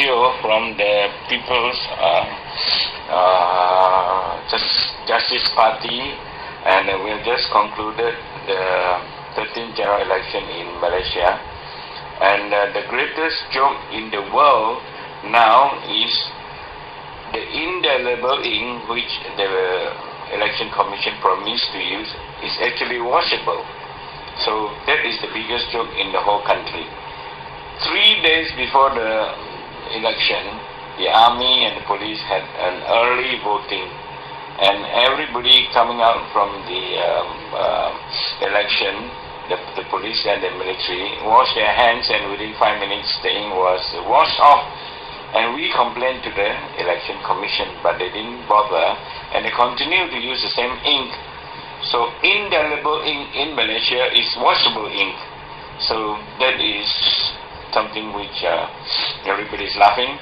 audio from the People's Justice Party, and we have just concluded the 13th general election in Malaysia. And the greatest joke in the world now is the indelible ink which the election commission promised to use is actually washable. So that is the biggest joke in the whole country. 3 days before the election, the army and the police had an early voting, and everybody coming out from the election, the police and the military, washed their hands, and within 5 minutes the ink was washed off. And we complained to the election commission, but they didn't bother, and they continue to use the same ink. So indelible ink in Malaysia is washable ink. So that is something which everybody is laughing,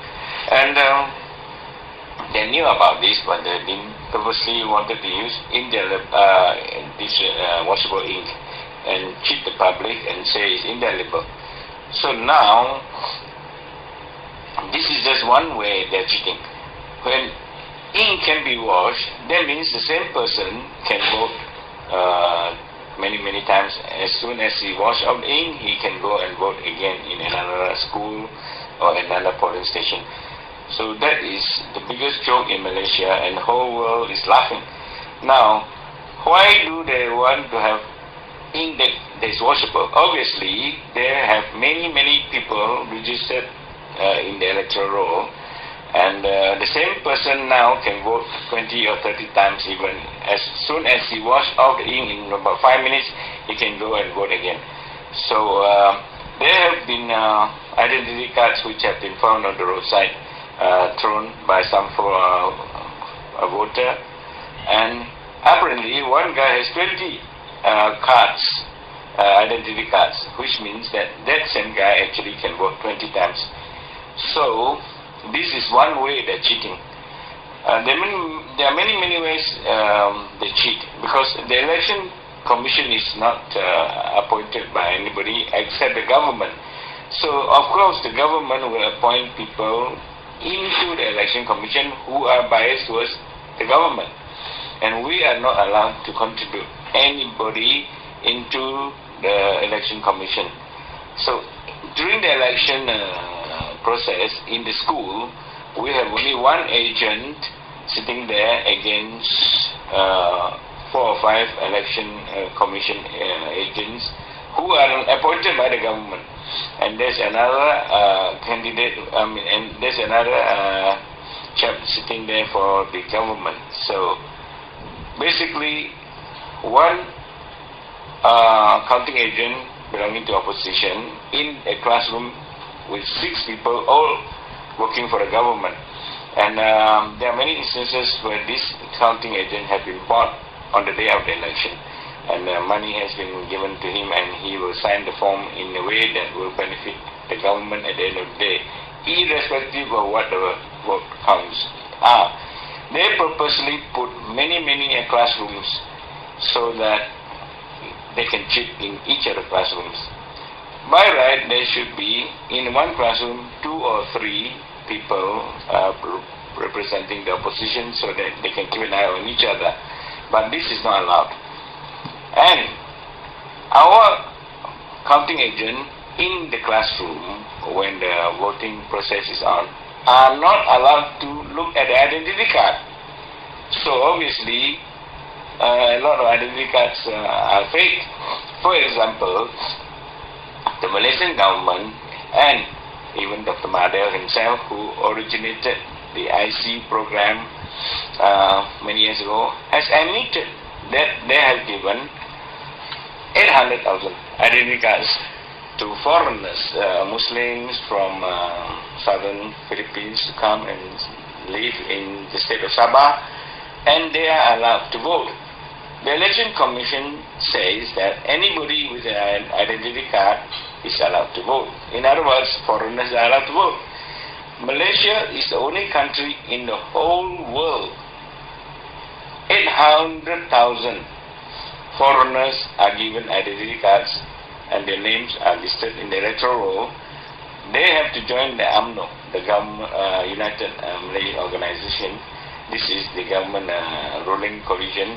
and they knew about this, but they didn't purposely wanted to use this washable ink and cheat the public and say it's indelible. So now this is just one way they're cheating. When ink can be washed, that means the same person can vote many times. As soon as he washes out the ink, he can go and vote again in another school or another polling station. So that is the biggest joke in Malaysia, and the whole world is laughing. Now, why do they want to have ink that is washable? Obviously, they have many people registered in the electoral roll, and the same person now can vote 20 or 30 times even. As soon as he washes out the ink in about 5 minutes, he can go and vote again. So there have been identity cards which have been found on the roadside, thrown by some a voter, and apparently one guy has 20 cards, identity cards, which means that same guy actually can vote 20 times. So this is one way they're cheating. There are many ways they cheat, because the election commission is not appointed by anybody except the government. So of course the government will appoint people into the election commission who are biased towards the government, and we are not allowed to contribute anybody into the election commission. So during the election process in the school, we have only one agent sitting there against 4 or 5 election commission agents who are appointed by the government, and there's another candidate, and there's another chap sitting there for the government. So basically, one counting agent belonging to opposition in a classroom with 6 people all working for the government. And there are many instances where this counting agent has been bought on the day of the election, and money has been given to him, and he will sign the form in a way that will benefit the government at the end of the day, irrespective of what the vote counts are. They purposely put many classrooms so that they can cheat in each of the classrooms. By right, there should be in one classroom 2 or 3 people representing the opposition, so that they can keep an eye on each other. But this is not allowed. And our counting agent in the classroom, when the voting process is on, are not allowed to look at the identity card. So obviously, a lot of identity cards are fake. For example, the Malaysian government and even Dr. Mahathir himself, who originated the IC program many years ago, has admitted that they have given 800,000 identity cards to foreigners, Muslims from southern Philippines, to come and live in the state of Sabah, and they are allowed to vote. The election commission says that anybody with an identity card is allowed to vote. In other words, foreigners are allowed to vote. Malaysia is the only country in the whole world. 800,000 foreigners are given identity cards, and their names are listed in the electoral roll. They have to join the UMNO, the government, United Malaysian Organization. This is the government ruling coalition.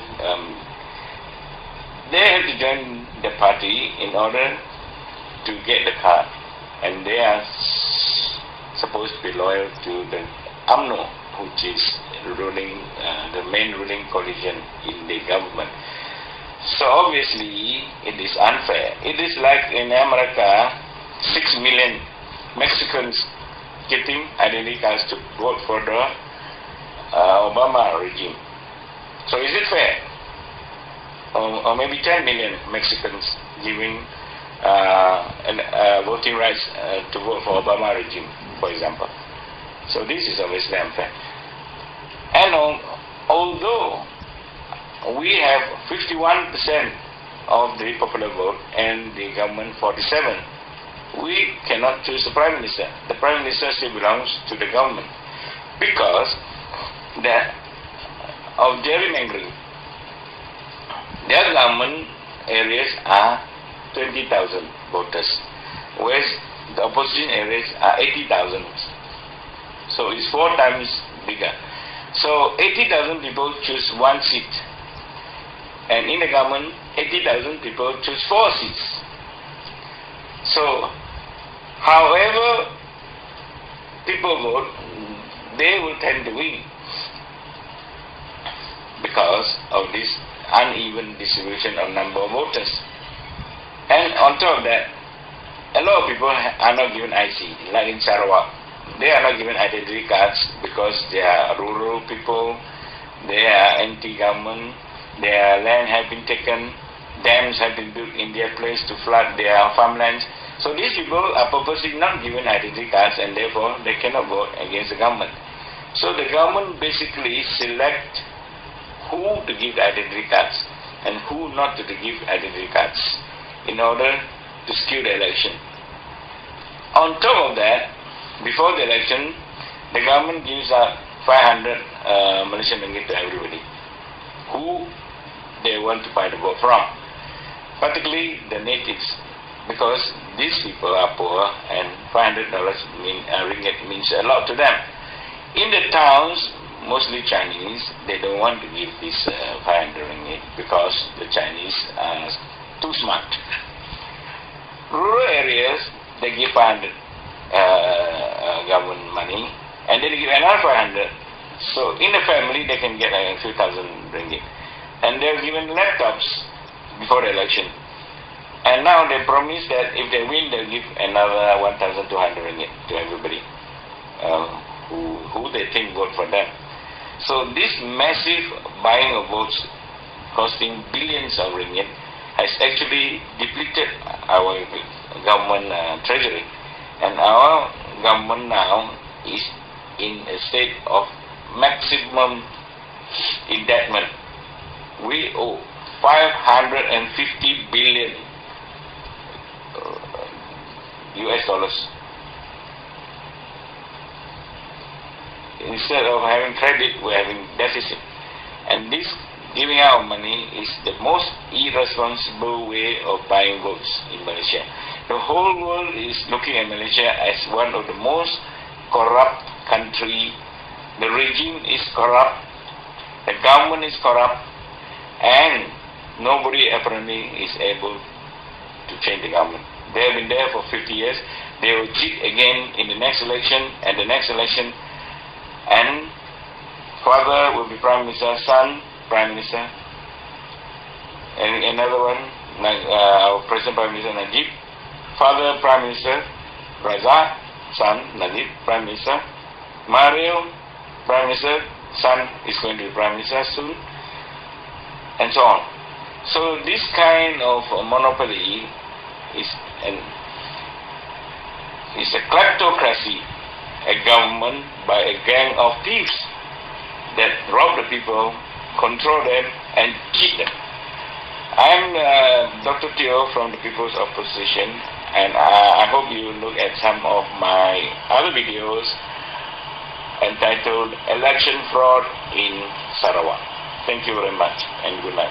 They have to join the party in order to get the card, and they are supposed to be loyal to the UMNO, which is ruling, the main ruling coalition in the government. So obviously it is unfair. It is like in America, 6 million Mexicans getting identity cards to vote for the Obama regime. So is it fair? Or maybe 10 million Mexicans giving voting rights to vote for Obama regime, for example. So this is obviously unfair. And although we have 51% of the popular vote and the government 47%, we cannot choose the Prime Minister. The Prime Minister still belongs to the government because of gerrymandering. Their government areas are 20,000 voters, whereas the opposition areas are 80,000. So it's 4 times bigger. So 80,000 people choose 1 seat. And in the government, 80,000 people choose 4 seats. So, however people vote, they will tend to win because of this uneven distribution of number of voters. And on top of that, a lot of people are not given IC, like in Sarawak. They are not given identity cards because they are rural people, they are anti-government, their land have been taken, dams have been built in their place to flood their farmlands. So these people are purposely not given identity cards, and therefore they cannot vote against the government. So the government basically select who to give identity cards and who not to give identity cards in order to skew the election. On top of that, before the election, the government gives out 500 Malaysian ringgit to everybody who they want to buy the vote from, particularly the natives, because these people are poor and $500 ringgit means a lot to them. In the towns, mostly Chinese, they don't want to give this 500 ringgit because the Chinese are too smart. Rural areas, they give 500 government money, and then they give another 500. So in the family, they can get a few thousand ringgit. And they're given laptops before the election. And now they promise that if they win, they'll give another 1,200 ringgit to everybody who they think vote for them. So this massive buying of votes costing billions of ringgit has actually depleted our government treasury. And our government now is in a state of maximum indebtment. We owe 550 billion US dollars. Instead of having credit, we're having deficit. And this giving out money is the most irresponsible way of buying votes in Malaysia. The whole world is looking at Malaysia as one of the most corrupt country. The regime is corrupt, the government is corrupt, and nobody apparently is able to change the government. They have been there for 50 years. They will cheat again in the next election and the next election. And father will be Prime Minister, son Prime Minister. And another one, our President Prime Minister Najib. Father Prime Minister Raza, son Najib Prime Minister. Mario Prime Minister, son is going to be Prime Minister soon. And so on. So this kind of monopoly is a kleptocracy, a government by a gang of thieves that rob the people, control them, and cheat them. I'm Dr. Teo from the People's Opposition, and I hope you look at some of my other videos entitled Election Fraud in Sarawak. Thank you very much, and good night.